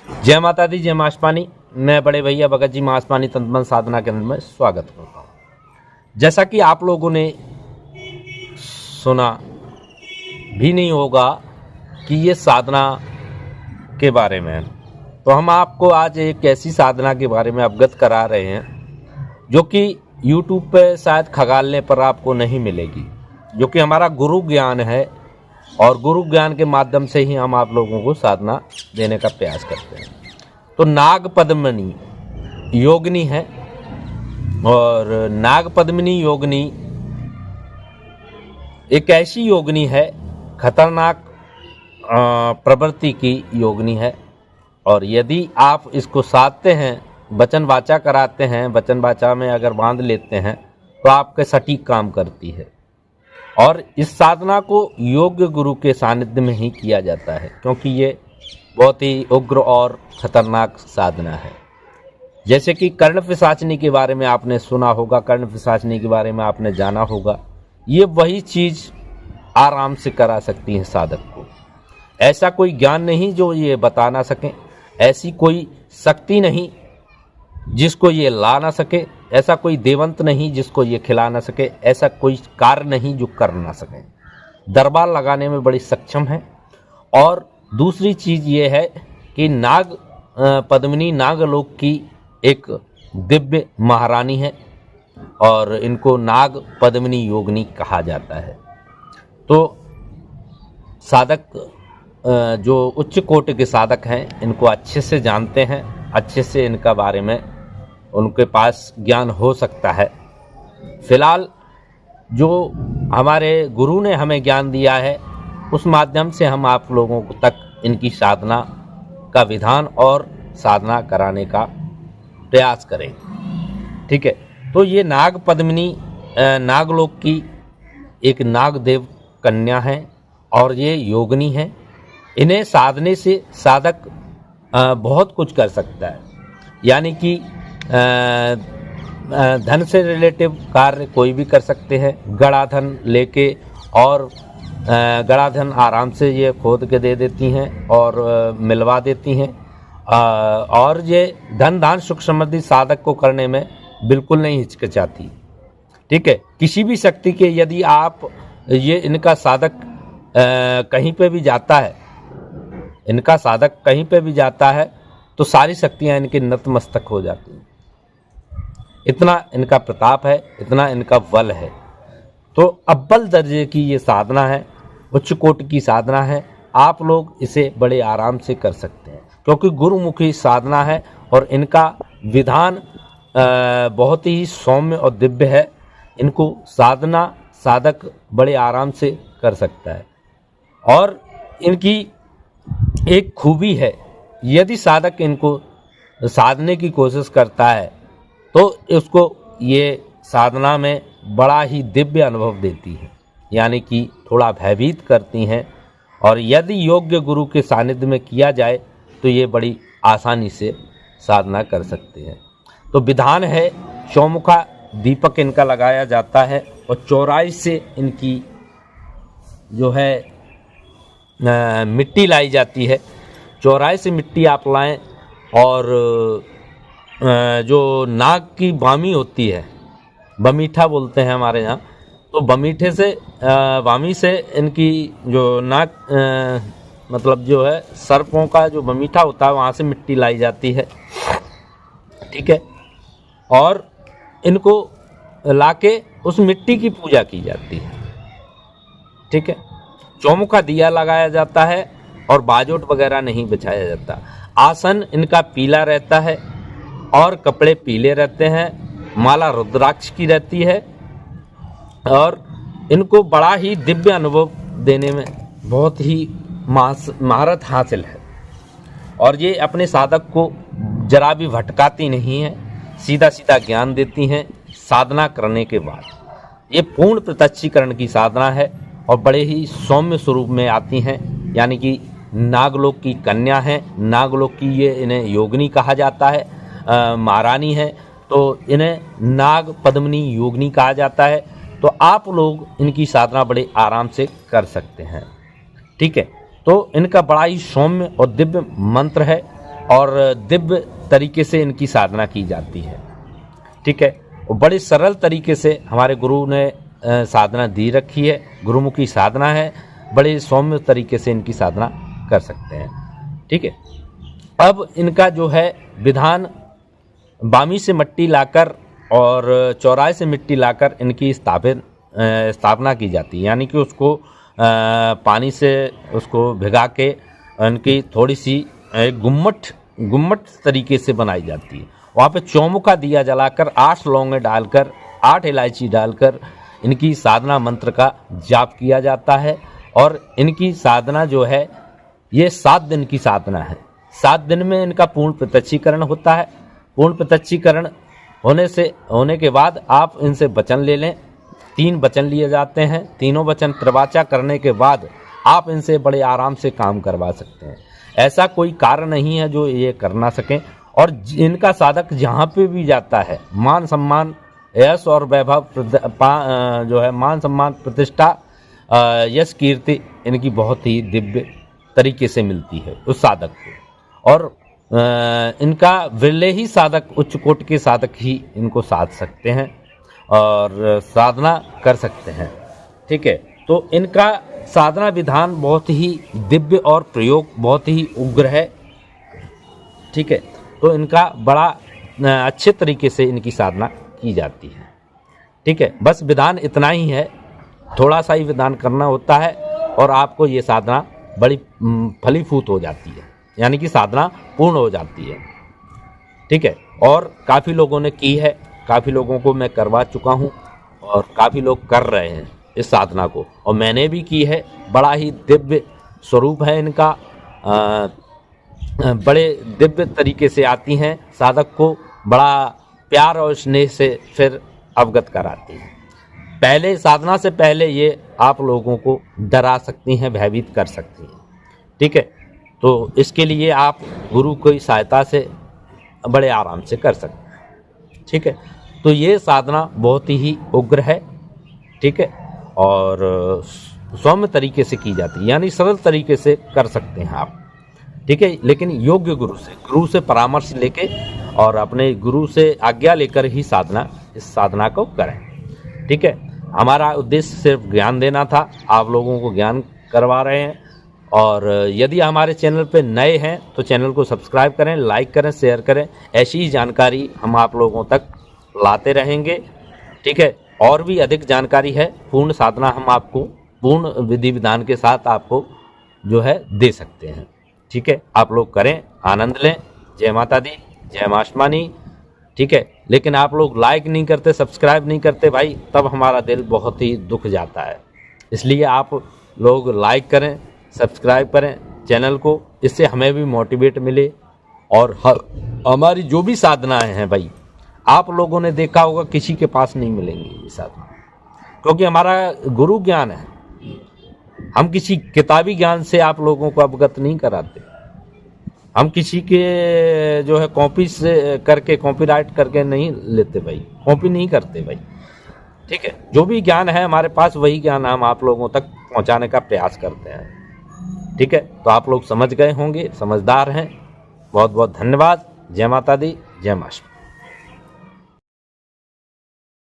जय माता दी, जय मास्पानी। मैं बड़े भैया भगत जी मास्पानी तंत्र साधना केंद्र में स्वागत करता हूँ। जैसा कि आप लोगों ने सुना भी नहीं होगा कि ये साधना के बारे में है, तो हम आपको आज एक ऐसी साधना के बारे में अवगत करा रहे हैं जो कि YouTube पे शायद खगालने पर आपको नहीं मिलेगी, जो कि हमारा गुरु ज्ञान है और गुरु ज्ञान के माध्यम से ही हम आप लोगों को साधना देने का प्रयास करते हैं। तो नाग पद्मिनी योगिनी है और नाग पद्मिनी योगिनी एक ऐसी योगिनी है, खतरनाक प्रवृत्ति की योगिनी है। और यदि आप इसको साधते हैं, वचन वाचा कराते हैं, वचन वाचा में अगर बांध लेते हैं तो आपके सटीक काम करती है। और इस साधना को योग्य गुरु के सानिध्य में ही किया जाता है, क्योंकि ये बहुत ही उग्र और खतरनाक साधना है। जैसे कि कर्ण पिशाचनी के बारे में आपने सुना होगा, कर्ण पिशाचनी के बारे में आपने जाना होगा। ये वही चीज़ आराम से करा सकती है साधक को। ऐसा कोई ज्ञान नहीं जो ये बता ना सके, ऐसी कोई शक्ति नहीं जिसको ये ला ना सके, ऐसा कोई देवंत नहीं जिसको ये खिला ना सके, ऐसा कोई कार्य नहीं जो कर ना सके। दरबार लगाने में बड़ी सक्षम है। और दूसरी चीज़ ये है कि नाग पद्मिनी नागलोक की एक दिव्य महारानी है और इनको नाग पद्मिनी योगिनी कहा जाता है। तो साधक जो उच्च कोटि के साधक हैं, इनको अच्छे से जानते हैं, अच्छे से इनका बारे में उनके पास ज्ञान हो सकता है। फिलहाल जो हमारे गुरु ने हमें ज्ञान दिया है, उस माध्यम से हम आप लोगों तक इनकी साधना का विधान और साधना कराने का प्रयास करें। ठीक है। तो ये नाग पद्मिनी नागलोक की एक नागदेव कन्या है और ये योगिनी है। इन्हें साधने से साधक बहुत कुछ कर सकता है, यानी कि धन से रिलेटिव कार्य कोई भी कर सकते हैं। गड़ाधन लेके और गड़ाधन आराम से ये खोद के दे देती हैं और मिलवा देती हैं। और ये धन दान सुख समृद्धि साधक को करने में बिल्कुल नहीं हिचकिचाती। ठीक है। किसी भी शक्ति के यदि आप ये इनका साधक कहीं पे भी जाता है, इनका साधक कहीं पे भी जाता है तो सारी शक्तियां इनके नतमस्तक हो जाती हैं। इतना इनका प्रताप है, इतना इनका बल है। तो अव्वल दर्जे की ये साधना है, उच्च कोटि की साधना है। आप लोग इसे बड़े आराम से कर सकते हैं, क्योंकि गुरुमुखी साधना है और इनका विधान बहुत ही सौम्य और दिव्य है। इनको साधना साधक बड़े आराम से कर सकता है। और इनकी एक खूबी है, यदि साधक इनको साधने की कोशिश करता है तो उसको ये साधना में बड़ा ही दिव्य अनुभव देती है, यानी कि थोड़ा भयभीत करती हैं। और यदि योग्य गुरु के सानिध्य में किया जाए तो ये बड़ी आसानी से साधना कर सकते हैं। तो विधान है, चौमुखा दीपक इनका लगाया जाता है और चौराई से इनकी जो है मिट्टी लाई जाती है। चौराहे से मिट्टी आप लाएं और जो नाग की वामी होती है, बमीठा बोलते हैं हमारे यहाँ, तो बमीठे से वामी से इनकी जो नाग मतलब जो है सर्पों का जो बमीठा होता है, वहाँ से मिट्टी लाई जाती है। ठीक है। और इनको लाके उस मिट्टी की पूजा की जाती है। ठीक है। चौमुखा दिया लगाया जाता है और बाजोट वगैरह नहीं बिछाया जाता। आसन इनका पीला रहता है और कपड़े पीले रहते हैं। माला रुद्राक्ष की रहती है और इनको बड़ा ही दिव्य अनुभव देने में बहुत ही महारत हासिल है। और ये अपने साधक को जरा भी भटकाती नहीं है, सीधा सीधा ज्ञान देती हैं साधना करने के बाद। ये पूर्ण प्रत्यक्षीकरण की साधना है और बड़े ही सौम्य स्वरूप में आती हैं, यानी कि नागलोक की कन्या है, नागलोक की ये इन्हें योगिनी कहा जाता है, महारानी है, तो इन्हें नाग पद्मिनी योगिनी कहा जाता है। तो आप लोग इनकी साधना बड़े आराम से कर सकते हैं। ठीक है। तो इनका बड़ा ही सौम्य और दिव्य मंत्र है और दिव्य तरीके से इनकी साधना की जाती है। ठीक है, और बड़े सरल तरीके से हमारे गुरु ने साधना दी रखी है, गुरुमुखी साधना है, बड़े सौम्य तरीके से इनकी साधना कर सकते हैं। ठीक है, अब इनका जो है विधान बामी से मिट्टी लाकर और चौराहे से मिट्टी लाकर इनकी स्थापना की जाती है, यानी कि उसको पानी से उसको भिगा के इनकी थोड़ी सी गुम्मट तरीके से बनाई जाती है। वहाँ पे चौमुखा दिया जलाकर 8 लौंगे डालकर 8 इलायची डालकर इनकी साधना मंत्र का जाप किया जाता है। और इनकी साधना जो है ये 7 दिन की साधना है। 7 दिन में इनका पूर्ण प्रत्यक्षीकरण होता है। पूर्ण प्रत्यक्षीकरण होने के बाद आप इनसे वचन ले लें। 3 वचन लिए जाते हैं। तीनों वचन प्रवाचा करने के बाद आप इनसे बड़े आराम से काम करवा सकते हैं। ऐसा कोई कार्य नहीं है जो ये कर ना सकें। और इनका साधक जहाँ पे भी जाता है मान सम्मान, यश और वैभव जो है मान सम्मान, प्रतिष्ठा, यश, कीर्ति इनकी बहुत ही दिव्य तरीके से मिलती है उस साधक को। और इनका विरले ही साधक, उच्च कोटि के साधक ही इनको साध सकते हैं और साधना कर सकते हैं। ठीक है, तो इनका साधना विधान बहुत ही दिव्य और प्रयोग बहुत ही उग्र है। ठीक है, तो इनका बड़ा अच्छे तरीके से इनकी साधना की जाती है। ठीक है, बस विधान इतना ही है, थोड़ा सा ही विधान करना होता है और आपको ये साधना बड़ी फलीभूत हो जाती है, यानी कि साधना पूर्ण हो जाती है। ठीक है, और काफ़ी लोगों ने की है, काफ़ी लोगों को मैं करवा चुका हूँ और काफ़ी लोग कर रहे हैं इस साधना को, और मैंने भी की है। बड़ा ही दिव्य स्वरूप है इनका, बड़े दिव्य तरीके से आती हैं, साधक को बड़ा प्यार और स्नेह से फिर अवगत कराती हैं। पहले साधना से पहले ये आप लोगों को डरा सकती हैं, भयभीत कर सकती हैं। ठीक है, तो इसके लिए आप गुरु की सहायता से बड़े आराम से कर सकते हैं। ठीक है, तो ये साधना बहुत ही उग्र है। ठीक है, और सौम्य तरीके से की जाती है, यानी सरल तरीके से कर सकते हैं आप। ठीक है, लेकिन योग्य गुरु से परामर्श लेके और अपने गुरु से आज्ञा लेकर ही इस साधना को करें। ठीक है, हमारा उद्देश्य सिर्फ ज्ञान देना था, आप लोगों को ज्ञान करवा रहे हैं। और यदि हमारे चैनल पे नए हैं तो चैनल को सब्सक्राइब करें, लाइक करें, शेयर करें। ऐसी ही जानकारी हम आप लोगों तक लाते रहेंगे। ठीक है, और भी अधिक जानकारी है, पूर्ण साधना हम आपको पूर्ण विधि विधान के साथ आपको जो है दे सकते हैं। ठीक है, आप लोग करें, आनंद लें। जय माता दी, जय मां अष्टमानी। ठीक है, लेकिन आप लोग लाइक नहीं करते, सब्सक्राइब नहीं करते भाई, तब हमारा दिल बहुत ही दुख जाता है। इसलिए आप लोग लाइक करें, सब्सक्राइब करें चैनल को, इससे हमें भी मोटिवेट मिले। और हमारी जो भी साधनाएं हैं भाई, आप लोगों ने देखा होगा किसी के पास नहीं मिलेंगी ये साधना, क्योंकि हमारा गुरु ज्ञान है। हम किसी किताबी ज्ञान से आप लोगों को अवगत नहीं कराते। हम किसी के जो है कॉपी से करके, कॉपीराइट करके नहीं लेते भाई, कॉपी नहीं करते भाई। ठीक है, जो भी ज्ञान है हमारे पास वही ज्ञान हम आप लोगों तक पहुंचाने का प्रयास करते हैं। ठीक है, तो आप लोग समझ गए होंगे, समझदार हैं। बहुत बहुत धन्यवाद। जय माता दी, जय मां।